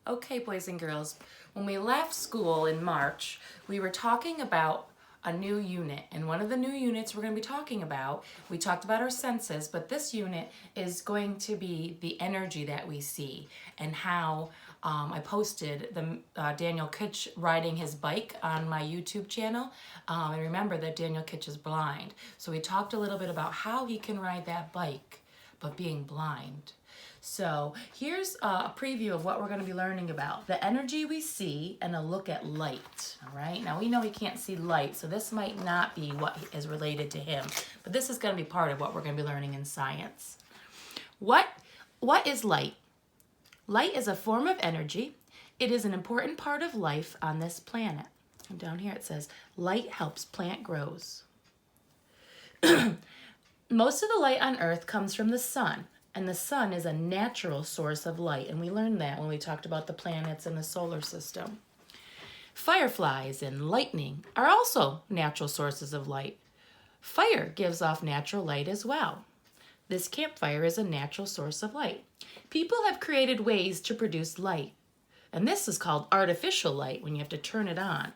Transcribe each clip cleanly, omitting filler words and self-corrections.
Okay, boys and girls, when we left school in March, we were talking about a new unit. And one of the new units we're going to be talking about, we talked about our senses, but this unit is going to be the energy that we see and how I posted the Daniel Kitch riding his bike on my YouTube channel. And remember that Daniel Kitch is blind. So we talked a little bit about how he can ride that bike, but being blind. So here's a preview of what we're going to be learning about. The energy we see and a look at light. All right. Now we know he can't see light, so this might not be what is related to him. But this is going to be part of what we're going to be learning in science. What is light? Light is a form of energy. It is an important part of life on this planet. And down here it says, light helps plant grows. Most of the light on Earth comes from the sun. And the sun is a natural source of light. And we learned that when we talked about the planets and the solar system. Fireflies and lightning are also natural sources of light. Fire gives off natural light as well. This campfire is a natural source of light. People have created ways to produce light. And this is called artificial light when you have to turn it on.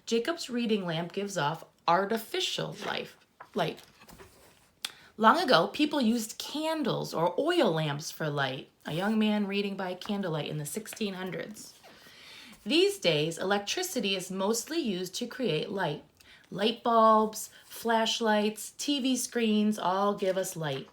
Jacob's reading lamp gives off artificial light. Long ago, people used candles or oil lamps for light. A young man reading by candlelight in the 1600s. These days, electricity is mostly used to create light. Light bulbs, flashlights, TV screens all give us light.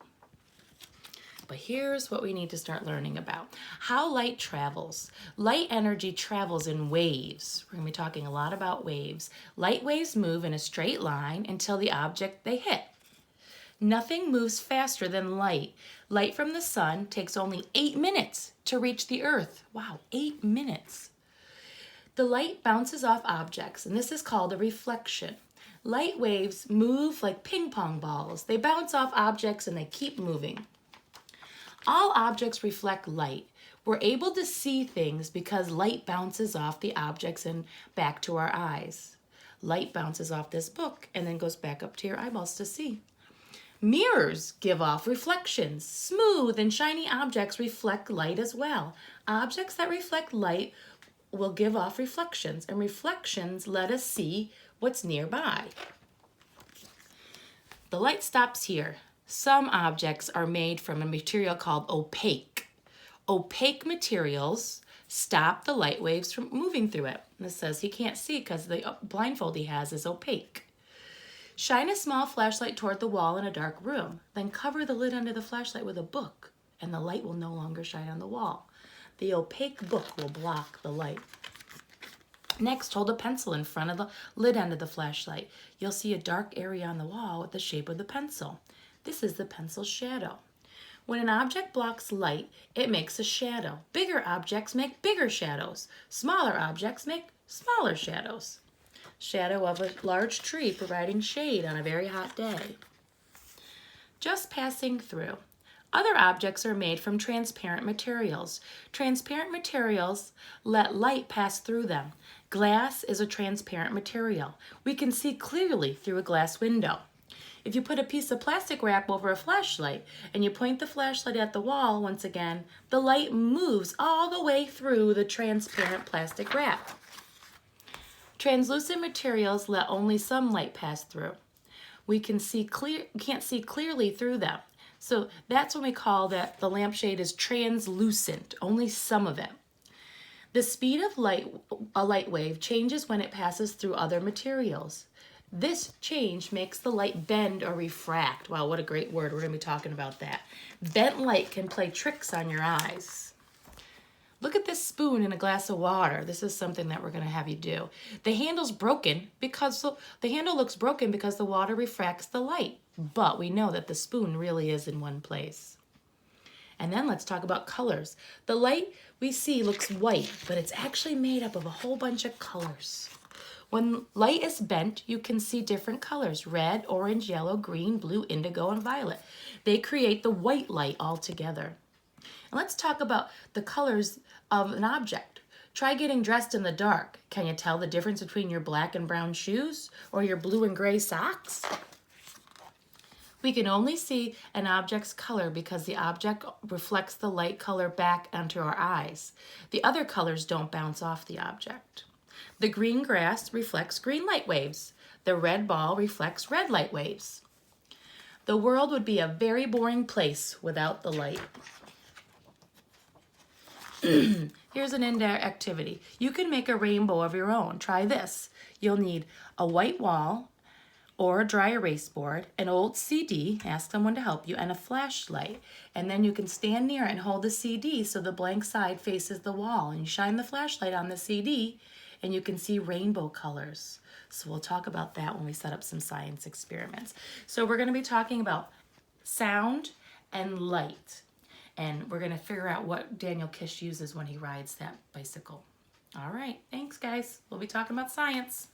But here's what we need to start learning about. How light travels. Light energy travels in waves. We're going to be talking a lot about waves. Light waves move in a straight line until the object they hit. Nothing moves faster than light. Light from the sun takes only 8 minutes to reach the earth. Wow, 8 minutes. The light bounces off objects, and this is called a reflection. Light waves move like ping pong balls. They bounce off objects and they keep moving. All objects reflect light. We're able to see things because light bounces off the objects and back to our eyes. Light bounces off this book and then goes back up to your eyeballs to see. Mirrors give off reflections. Smooth and shiny objects reflect light as well. Objects that reflect light will give off reflections, and reflections let us see what's nearby. The light stops here. Some objects are made from a material called opaque. Opaque materials stop the light waves from moving through it. And it says he can't see because the blindfold he has is opaque. Shine a small flashlight toward the wall in a dark room. Then cover the lid under the flashlight with a book, and the light will no longer shine on the wall. The opaque book will block the light. Next, hold a pencil in front of the lid end of the flashlight. You'll see a dark area on the wall with the shape of the pencil. This is the pencil's shadow. When an object blocks light, it makes a shadow. Bigger objects make bigger shadows. Smaller objects make smaller shadows. Shadow of a large tree providing shade on a very hot day. Just passing through. Other objects are made from transparent materials. Transparent materials let light pass through them. Glass is a transparent material. We can see clearly through a glass window. If you put a piece of plastic wrap over a flashlight and you point the flashlight at the wall, once again, the light moves all the way through the transparent plastic wrap. Translucent materials let only some light pass through. We can't see clearly through them. So that's when we call that the lampshade is translucent, only some of it. The speed of a light wave changes when it passes through other materials. This change makes the light bend or refract. Wow, what a great word. We're going to be talking about that. Bent light can play tricks on your eyes. Look at this spoon in a glass of water. This is something that we're going to have you do. The handle's broken because the handle looks broken because the water refracts the light. But we know that the spoon really is in one place. And then let's talk about colors. The light we see looks white, but it's actually made up of a whole bunch of colors. When light is bent, you can see different colors: red, orange, yellow, green, blue, indigo, and violet. They create the white light altogether. And let's talk about the colors of an object. Try getting dressed in the dark. Can you tell the difference between your black and brown shoes or your blue and gray socks? We can only see an object's color because the object reflects the light color back onto our eyes. The other colors don't bounce off the object. The green grass reflects green light waves. The red ball reflects red light waves. The world would be a very boring place without the light. Here's an indoor activity. You can make a rainbow of your own. Try this. You'll need a white wall or a dry erase board, an old CD, ask someone to help you, and a flashlight. And then you can stand near it and hold the CD so the blank side faces the wall. And you shine the flashlight on the CD and you can see rainbow colors. So we'll talk about that when we set up some science experiments. So we're going to be talking about sound and light. And we're going to figure out what Daniel Kish uses when he rides that bicycle. All right, thanks guys. We'll be talking about science.